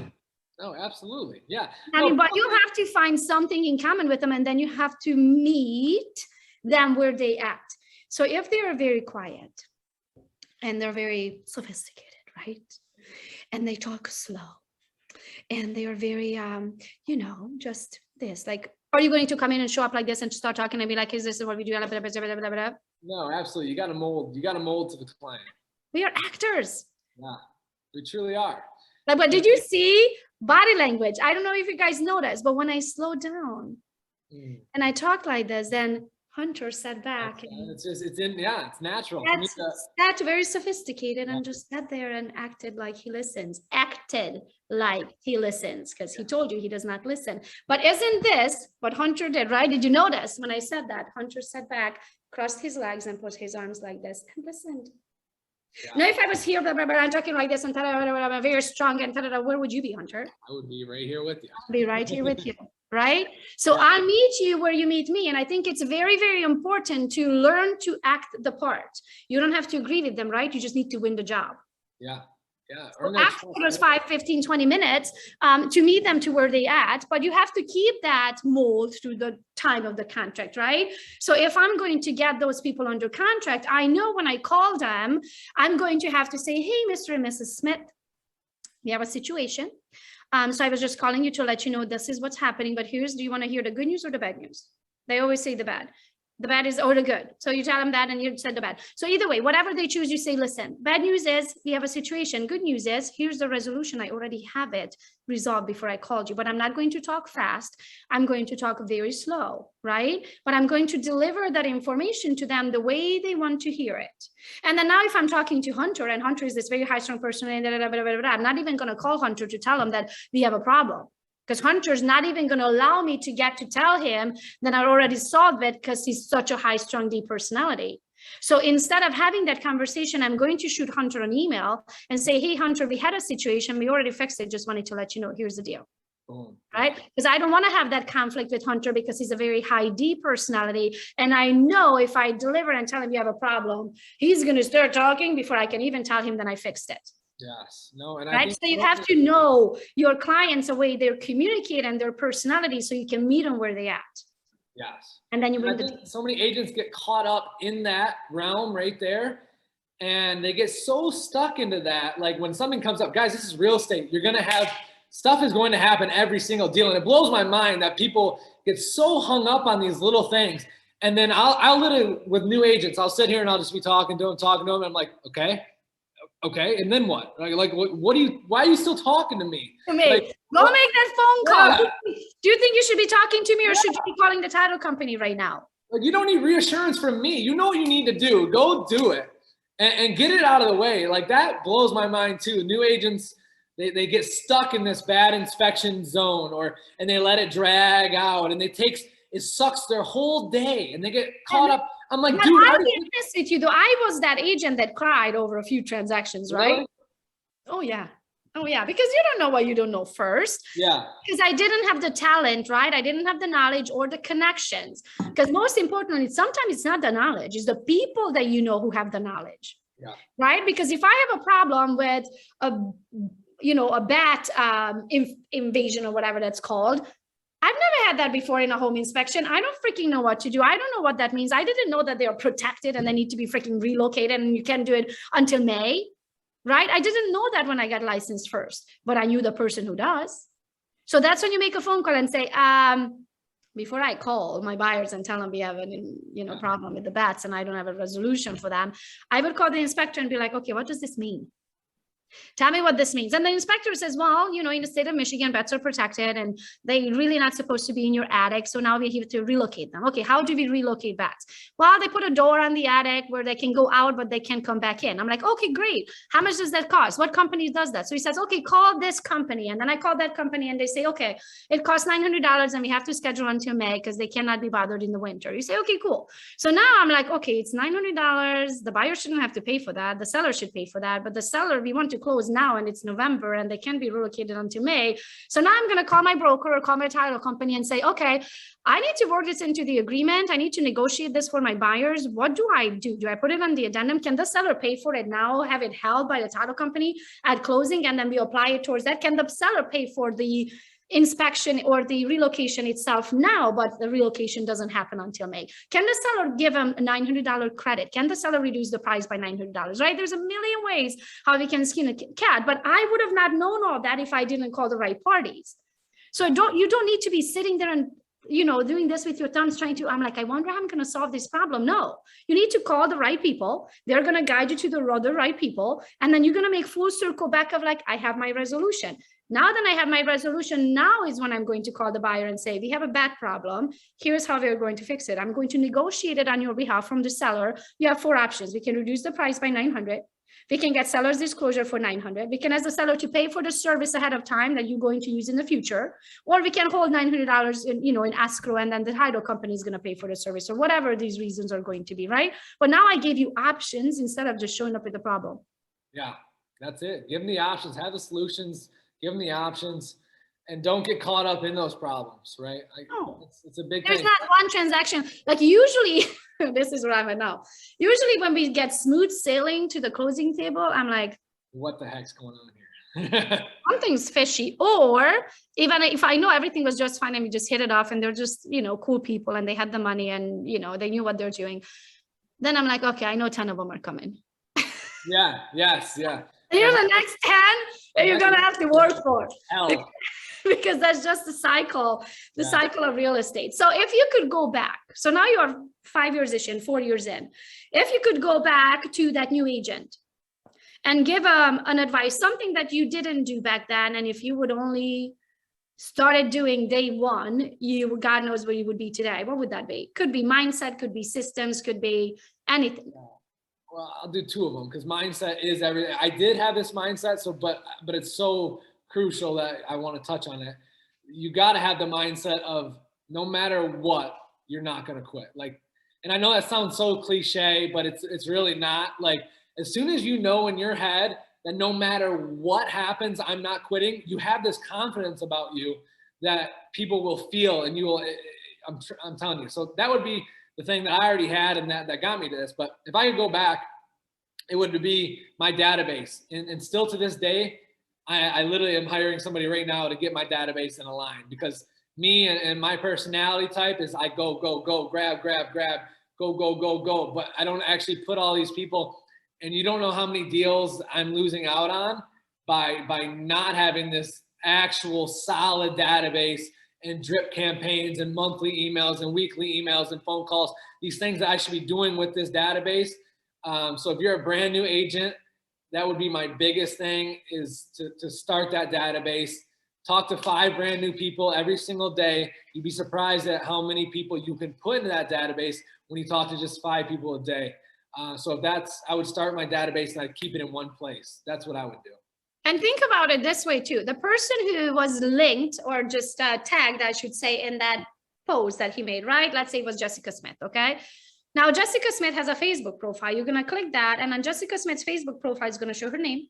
no, absolutely. Yeah. I mean, but you have to find something in common with them and then you have to meet them where they at. So if they are very quiet and they're very sophisticated, right? And they talk slow and they are very, you know, just this, like, are you going to come in and show up like this and start talking and be like, is this what we do? No, absolutely. You got to mold to the client. We are actors. Yeah, we truly are. Like, but did you see body language? I don't know if you guys noticed, but when I slow down and I talk like this, then Hunter sat back. It's natural. That's very sophisticated and just sat there and acted like he listens. Acted like he listens because he told you he does not listen. But isn't this what Hunter did, right? Did you notice when I said that? Hunter sat back, crossed his legs and put his arms like this and listened. Yeah. Now, if I was here, I'm talking like this and I'm very strong and where would you be, Hunter? I would be right here with you. I'll be right here with you. Right? So I'll meet you where you meet me. And I think it's very, very important to learn to act the part. You don't have to agree with them, right? You just need to win the job. Yeah. Yeah. So after those 5, 15, 20 minutes to meet them to where they at, but you have to keep that mold through the time of the contract, right? So if I'm going to get those people under contract, I know when I call them, I'm going to have to say, hey, Mr. and Mrs. Smith, we have a situation. So I was just calling you to let you know this is what's happening, but do you want to hear the good news or the bad news? They always say the bad. The bad is or the good. So you tell them that and you said the bad. So either way, whatever they choose, you say, listen, bad news is we have a situation. Good news is here's the resolution. I already have it resolved before I called you, but I'm not going to talk fast. I'm going to talk very slow, right? But I'm going to deliver that information to them the way they want to hear it. And then now if I'm talking to Hunter and Hunter is this very high strung person, I'm not even going to call Hunter to tell him that we have a problem. Because Hunter's not even going to allow me to get to tell him that I already solved it because he's such a high strung D personality. So instead of having that conversation, I'm going to shoot Hunter an email and say, hey, Hunter, we had a situation. We already fixed it. Just wanted to let you know, here's the deal. Right? Because I don't want to have that conflict with Hunter because he's a very high D personality. And I know if I deliver and tell him you have a problem, he's going to start talking before I can even tell him that I fixed it. Yes. No. And right. So you have to know your clients, the way they communicate and their personality so you can meet them where they at. Yes. And then you And I bring the think so many agents get caught up in that realm right there. And they get so stuck into that. Like when something comes up, guys, this is real estate. You're going to have stuff is going to happen every single deal. And it blows my mind that people get so hung up on these little things. And then I'll literally, with new agents, I'll sit here and I'll just be talking to them. And I'm like, okay. And then what? Like why are you still talking to me? to me. Like, Go make that phone call. Yeah. Do you think you should be talking to me or should you be calling the title company right now? Like, you don't need reassurance from me. You know what you need to do. Go do it and get it out of the way. Like that blows my mind too. New agents, they get stuck in this bad inspection zone and they let it drag out and it sucks their whole day and they get caught up. I'm like, dude, I'll be honest with you though. I was that agent that cried over a few transactions, right? Really? Oh yeah. Because you don't know what you don't know first. Yeah. Because I didn't have the talent, right? I didn't have the knowledge or the connections. Because most importantly, sometimes it's not the knowledge, it's the people that you know who have the knowledge. Yeah. Right? Because if I have a problem with a bat invasion or whatever that's called, I've never had that before in a home inspection. I don't freaking know what to do. I don't know what that means. I didn't know that they are protected and they need to be freaking relocated and you can't do it until May. Right? I didn't know that when I got licensed first, but I knew the person who does. So that's when you make a phone call and say, before I call my buyers and tell them we have a problem with the bats and I don't have a resolution for them, I would call the inspector and be like, okay, what does this mean? Tell me what this means. And the inspector says, well, in the state of Michigan, bats are protected and they're really not supposed to be in your attic. So now we have to relocate them. Okay, how do we relocate bats? Well, they put a door on the attic where they can go out, but they can't come back in. I'm like, okay, great. How much does that cost? What company does that? So he says, okay, call this company. And then I call that company and they say, okay, it costs $900 and we have to schedule until May because they cannot be bothered in the winter. You say, okay, cool. So now I'm like, okay, it's $900. The buyer shouldn't have to pay for that. The seller should pay for that. But the seller, we want to close now and it's November and they can be relocated until May. So now I'm going to call my broker or call my title company and say, okay, I need to work this into the agreement. I need to negotiate this for my buyers. What do I do? Do I put it on the addendum? Can the seller pay for it now, have it held by the title company at closing, and then we apply it towards that? Can the seller pay for the inspection or the relocation itself now, but the relocation doesn't happen until May? Can the seller give them a $900 credit? Can the seller reduce the price by $900, right? There's a million ways how we can skin a cat, but I would have not known all that if I didn't call the right parties. So you don't need to be sitting there and doing this with your thumbs trying to, I'm like, I wonder how I'm going to solve this problem. No, you need to call the right people. They're going to guide you to the right people. And then you're going to make full circle back of like, I have my resolution. Now that I have my resolution, now is when I'm going to call the buyer and say, we have a bad problem. Here's how we're going to fix it. I'm going to negotiate it on your behalf from the seller. You have 4 options. We can reduce the price by $900. We can get seller's disclosure for $900. We can ask the seller to pay for the service ahead of time that you're going to use in the future, or we can hold $900 in escrow, and then the title company is going to pay for the service, or whatever these reasons are going to be, right? But now I gave you options instead of just showing up with a problem. Yeah, that's it. Give them the options, have the solutions, give them the options, and don't get caught up in those problems, right? It's a big There's thing. not one transaction. Like usually, this is where I'm at now. Usually when we get smooth sailing to the closing table, I'm like, what the heck's going on here? Something's fishy. Or even if I know everything was just fine and we just hit it off and they're just, cool people and they had the money and, they knew what they're doing. Then I'm like, okay, I know 10 of them are coming. Yeah. Yes. Yeah. Here's the next 10 that you're going to have to work for. Hell. Because that's just the cycle of real estate. So if you could go back, so now you're 5 years in, 4 years in, if you could go back to that new agent and give an advice, something that you didn't do back then, and if you would only started doing day one, God knows where you would be today, what would that be? Could be mindset, could be systems, could be anything. Well, I'll do 2 of them because mindset is everything. I did have this mindset, but it's so crucial that I want to touch on it. You got to have the mindset of no matter what, you're not going to quit. Like, and I know that sounds so cliche, but it's really not. Like, as soon as you know in your head that no matter what happens, I'm not quitting, you have this confidence about you that people will feel, and you will, I'm telling you. So that would be the thing that I already had, and that got me to this. But if I could go back, it would be my database. And still to this day, I literally am hiring somebody right now to get my database in a line, because me and my personality type is I go, grab, go. But I don't actually put all these people, and you don't know how many deals I'm losing out on by not having this actual solid database and drip campaigns and monthly emails and weekly emails and phone calls, these things that I should be doing with this database. So if you're a brand new agent, that would be my biggest thing, is to start that database. Talk to 5 brand new people every single day. You'd be surprised at how many people you can put into that database when you talk to just 5 people a day. So if that's, I would start my database and I'd keep it in one place. That's what I would do. And think about it this way too. The person who was linked or just tagged, I should say, in that post that he made, right? Let's say it was Jessica Smith, okay? Now, Jessica Smith has a Facebook profile. You're going to click that, and on Jessica Smith's Facebook profile, it's going to show her name.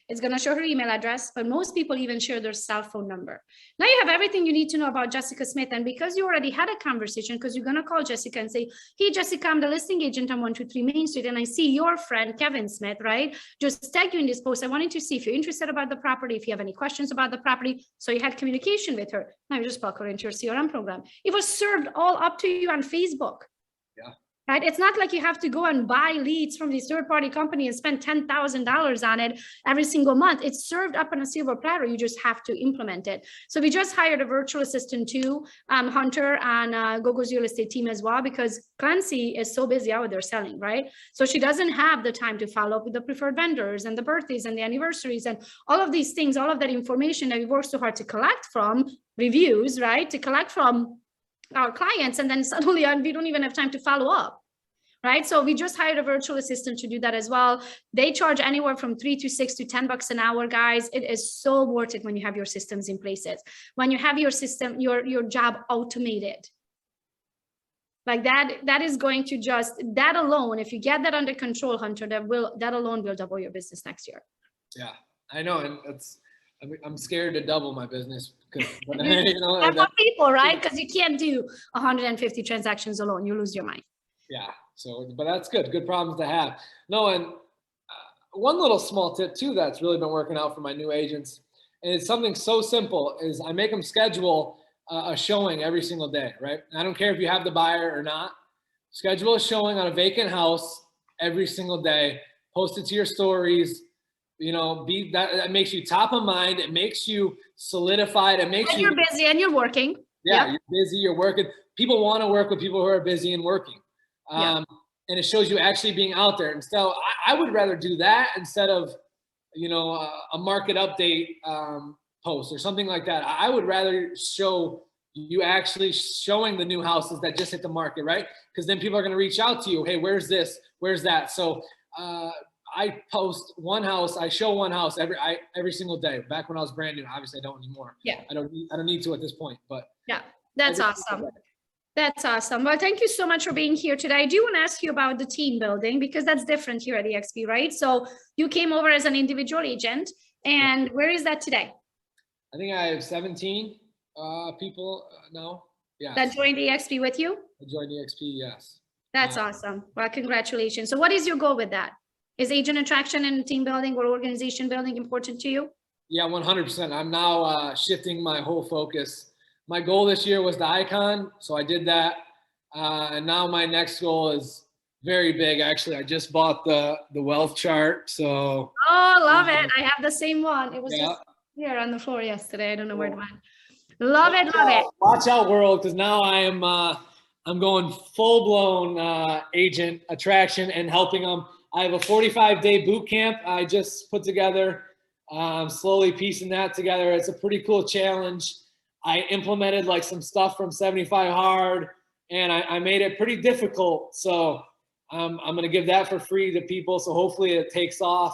It's going to show her email address, but most people even share their cell phone number. Now you have everything you need to know about Jessica Smith. And because you already had a conversation, because you're going to call Jessica and say, hey, Jessica, I'm the listing agent on 123 Main Street. And I see your friend, Kevin Smith, right? Just tag you in this post. I wanted to see if you're interested about the property, if you have any questions about the property. So you had communication with her. Now you just plug her into your CRM program. It was served all up to you on Facebook. Yeah. Right? It's not like you have to go and buy leads from this third-party company and spend $10,000 on it every single month. It's served up on a silver platter. You just have to implement it. So we just hired a virtual assistant too, Hunter, on Gogo's real estate team as well, because Clancy is so busy out there selling, right? So she doesn't have the time to follow up with the preferred vendors and the birthdays and the anniversaries and all of these things, all of that information that we work so hard to collect from reviews, right? To collect from our clients, and then suddenly we don't even have time to follow up, right? So we just hired a virtual assistant to do that as well. They charge anywhere from $3 to $6 to $10 an hour, guys. It is so worth it when you have your systems in places, when you have your system, your job automated. Like that is going to just, that alone, if you get that under control, Hunter, that alone will double your business next year. Yeah, I know, and I'm scared to double my business because people, right? Because you can't do 150 transactions alone. You lose your mind. Yeah. So, but that's good. Good problems to have. No, and one little small tip too that's really been working out for my new agents, and it's something so simple, is I make them schedule a showing every single day, right? I don't care if you have the buyer or not. Schedule a showing on a vacant house every single day. Post it to your stories. You know, that makes you top of mind. It makes you solidified. It makes you're busy and you're working. Yeah, yep. You're busy. You're working. People want to work with people who are busy and working. And it shows you actually being out there. And so I would rather do that instead of, a market update post or something like that. I would rather show you actually showing the new houses that just hit the market, right? Because then people are going to reach out to you. Hey, where's this? Where's that? So I post one house. I show one house every single day. Back when I was brand new, obviously I don't anymore. Yeah. I don't need to at this point, but yeah, that's awesome. That's awesome. Well, thank you so much for being here today. I do want to ask you about the team building, because that's different here at EXP, right? So you came over as an individual agent, and where is that today? I think I have 17 people now. Yeah. That joined EXP with you? I joined EXP, yes. That's awesome. Well, congratulations. So what is your goal with that? Is agent attraction and team building or organization building important to you? Yeah, 100%. I'm now shifting my whole focus. My goal this year was the icon, so I did that. And now my next goal is very big. Actually, I just bought the wealth chart. So. Oh, love it. I have the same one. It was just here on the floor yesterday. I don't know where it went. Love it. Watch out, world, because now I'm going full blown agent attraction and helping them. I have a 45-day boot camp I just put together. I'm slowly piecing that together. It's a pretty cool challenge. I implemented like some stuff from 75 Hard, and I made it pretty difficult. So I'm going to give that for free to people. So hopefully it takes off.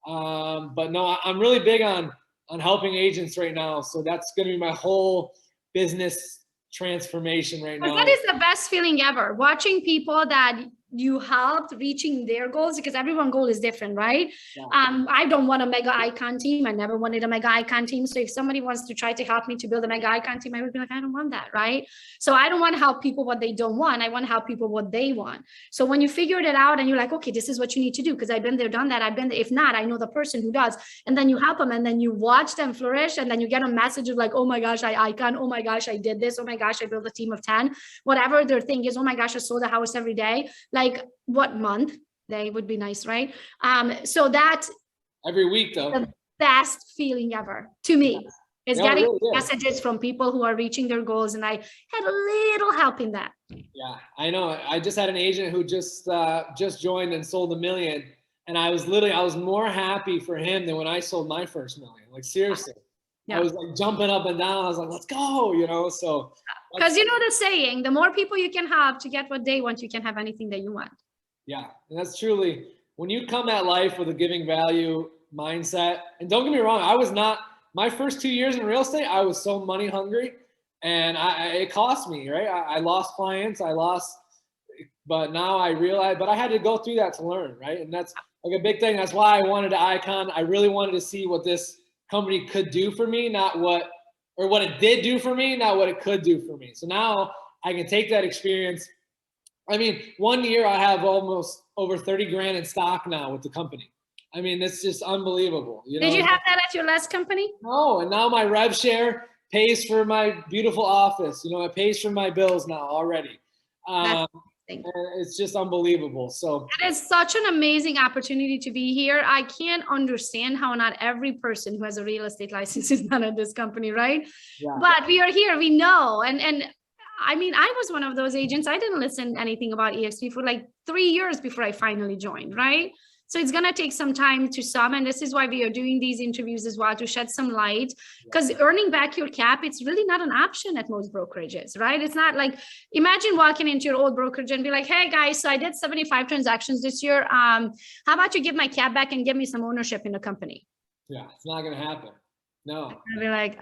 But no, I'm really big on helping agents right now. So that's going to be my whole business transformation right now. That is the best feeling ever. Watching people that you helped reaching their goals, because everyone's goal is different, right? Yeah. I don't want a mega icon team. I never wanted a mega icon team. So if somebody wants to try to help me to build a mega icon team, I would be like, I don't want that, right? So I don't want to help people what they don't want. I want to help people what they want. So when you figured it out and you're like, okay, this is what you need to do, because I've been there, done that. I've been there. If not, I know the person who does. And then you help them, and then you watch them flourish, and then you get a message of like, oh my gosh, I icon. Oh my gosh, I did this. Oh my gosh, I built a team of 10. Whatever their thing is. Oh my gosh, I sold a house every day. Like, what month? They would be nice, right? So that Every week though. The best feeling ever to me is No, it getting really is. messages from people who are reaching their goals, and I had a little help in that. Yeah, I know. I just had an agent who just joined and sold $1 million, and I was more happy for him than when I sold my first $1 million. Like, seriously. Yeah. I was like jumping up and down. I was like, let's go, you know? So, because you know the saying, the more people you can have to get what they want, you can have anything that you want. Yeah, and that's truly, when you come at life with a giving value mindset, and don't get me wrong, I was not, my first 2 years in real estate, I was so money hungry, and it cost me, right? I lost clients, but now I realize, but I had to go through that to learn, right? And that's like a big thing. That's why I wanted to icon. I really wanted to see what this company could do for me, not what it did do for me, not what it could do for me. So now I can take that experience. I mean, 1 year I have almost over 30 grand in stock now with the company. I mean, it's just unbelievable. You know? Did you have that at your last company? No, and now my rev share pays for my beautiful office. You know, it pays for my bills now already. It's just unbelievable. So it is such an amazing opportunity to be here. I can't understand how not every person who has a real estate license is not at this company, right? Yeah. But we are here, we know. And I mean, I was one of those agents. I didn't listen to anything about EXP for like 3 years before I finally joined, right? So it's going to take some time to some, and this is why we are doing these interviews as well, to shed some light, because earning back your cap, it's really not an option at most brokerages, right? It's not like, imagine walking into your old brokerage and be like, hey guys, so I did 75 transactions this year. How about you give my cap back and give me some ownership in the company? Yeah, it's not going to happen. No. I'll be like,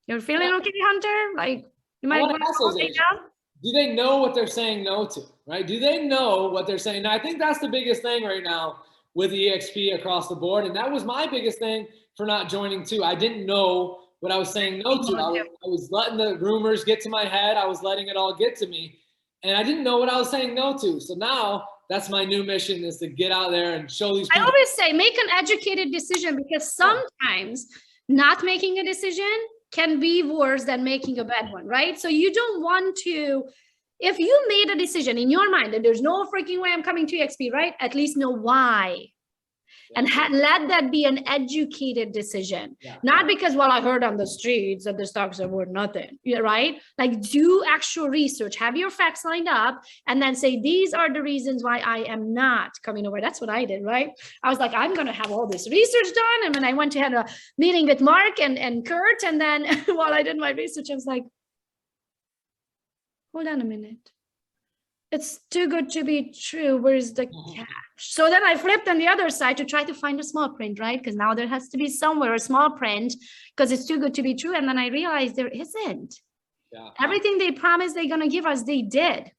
you're feeling okay, Hunter? Like, you might want to take down? Do they know what they're saying no to, right? Do they know what they're saying? Now, I think that's the biggest thing right now with EXP across the board. And that was my biggest thing for not joining too. I didn't know what I was saying no to. I was letting the rumors get to my head. I was letting it all get to me. And I didn't know what I was saying no to. So now that's my new mission, is to get out there and show these people. I always say, make an educated decision, because sometimes not making a decision can be worse than making a bad one, right? So you don't want to, if you made a decision in your mind that there's no freaking way I'm coming to EXP, right? At least know why. And let that be an educated decision, not because, well, I heard on the streets that the stocks are worth nothing, right? Like, do actual research, have your facts lined up, and then say, these are the reasons why I am not coming over. That's what I did, right? I was like, I'm going to have all this research done. And when I went to have a meeting with Mark and Kurt, and then while I did my research, I was like, hold on a minute. It's too good to be true. Where's the catch? So then I flipped on the other side to try to find a small print, right? Because now there has to be somewhere a small print, because it's too good to be true. And then I realized there isn't. Yeah. Everything they promised they're going to give us, they did.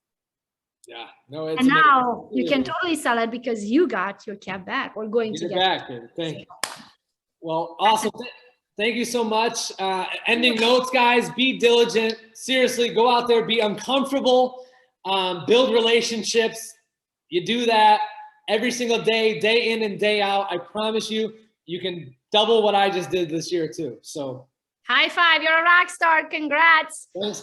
Yeah. No, it's and now you can totally sell it because you got your cap back, or going to get back. Thank you. Well, awesome. Thank you so much. Ending notes, guys. Be diligent. Seriously, go out there. Be uncomfortable. Build relationships. You do that every single day, day in and day out. I promise you, you can double what I just did this year too. So high five. You're a rock star. Congrats. Thanks.